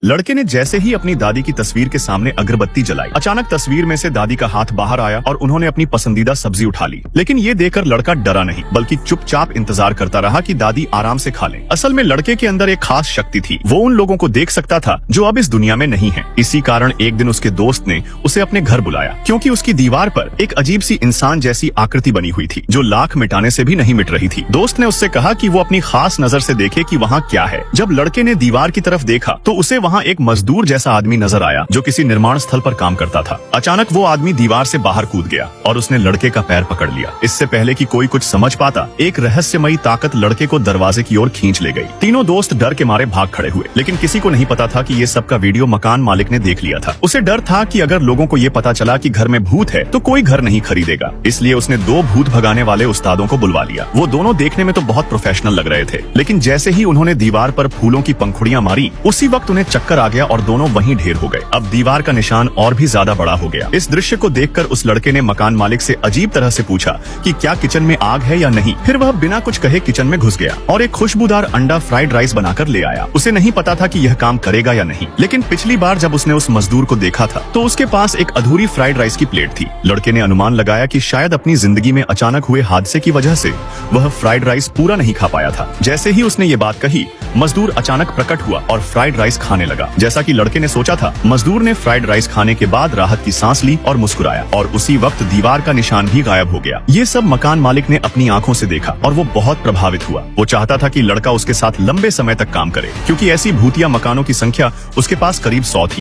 लड़के ने जैसे ही अपनी दादी की तस्वीर के सामने अगरबत्ती जलाई, अचानक तस्वीर में से दादी का हाथ बाहर आया और उन्होंने अपनी पसंदीदा सब्जी उठा ली। लेकिन ये देखकर लड़का डरा नहीं, बल्कि चुपचाप इंतजार करता रहा कि दादी आराम से खा ले। असल में लड़के के अंदर एक खास शक्ति थी, वो उन लोगों को देख सकता था जो अब इस दुनिया में नहीं है। इसी कारण एक दिन उसके दोस्त ने उसे अपने घर बुलाया, क्योंकि उसकी दीवार पर एक अजीब सी इंसान जैसी आकृति बनी हुई थी, जो लाख मिटाने से भी नहीं मिट रही थी। दोस्त ने उससे कहा कि वो अपनी खास नजर से देखे कि वहाँ क्या है। जब लड़के ने दीवार की तरफ देखा तो उसे वहाँ एक मजदूर जैसा आदमी नजर आया, जो किसी निर्माण स्थल पर काम करता था। अचानक वो आदमी दीवार से बाहर कूद गया और उसने लड़के का पैर पकड़ लिया। इससे पहले कि कोई कुछ समझ पाता, एक रहस्यमयी ताकत लड़के को दरवाजे की ओर खींच ले गई। तीनों दोस्त डर के मारे भाग खड़े हुए, लेकिन किसी को नहीं पता था कि ये सब का वीडियो मकान मालिक ने देख लिया था। उसे डर था कि अगर लोगों को ये पता चला कि घर में भूत है तो कोई घर नहीं खरीदेगा। इसलिए उसने 2 भूत भगाने वाले उस्तादों को बुलवा लिया। वो दोनों देखने में तो बहुत प्रोफेशनल लग रहे थे, लेकिन जैसे ही उन्होंने दीवार पर फूलों की पंखुड़ियां मारी, उसी वक्त उन्हें चक्कर आ गया और दोनों वहीं ढेर हो गए। अब दीवार का निशान और भी ज्यादा बड़ा हो गया। इस दृश्य को देखकर उस लड़के ने मकान मालिक से अजीब तरह से पूछा कि क्या किचन में आग है या नहीं। फिर वह बिना कुछ कहे किचन में घुस गया और एक खुशबूदार अंडा फ्राइड राइस बनाकर ले आया। उसे नहीं पता था कि यह काम करेगा या नहीं, लेकिन पिछली बार जब उसने उस मजदूर को देखा था तो उसके पास एक अधूरी फ्राइड राइस की प्लेट थी। लड़के ने अनुमान लगाया कि शायद अपनी जिंदगी में अचानक हुए हादसे की वजह से वह फ्राइड राइस पूरा नहीं खा पाया था। जैसे ही उसने ये बात कही, मजदूर अचानक प्रकट हुआ और फ्राइड राइस खाने लगा। जैसा कि लड़के ने सोचा था, मजदूर ने फ्राइड राइस खाने के बाद राहत की सांस ली और मुस्कुराया, और उसी वक्त दीवार का निशान भी गायब हो गया। ये सब मकान मालिक ने अपनी आंखों से देखा और वो बहुत प्रभावित हुआ। वो चाहता था कि लड़का उसके साथ लंबे समय तक काम करे, क्योंकि ऐसी भूतिया मकानों की संख्या उसके पास करीब 100 थी।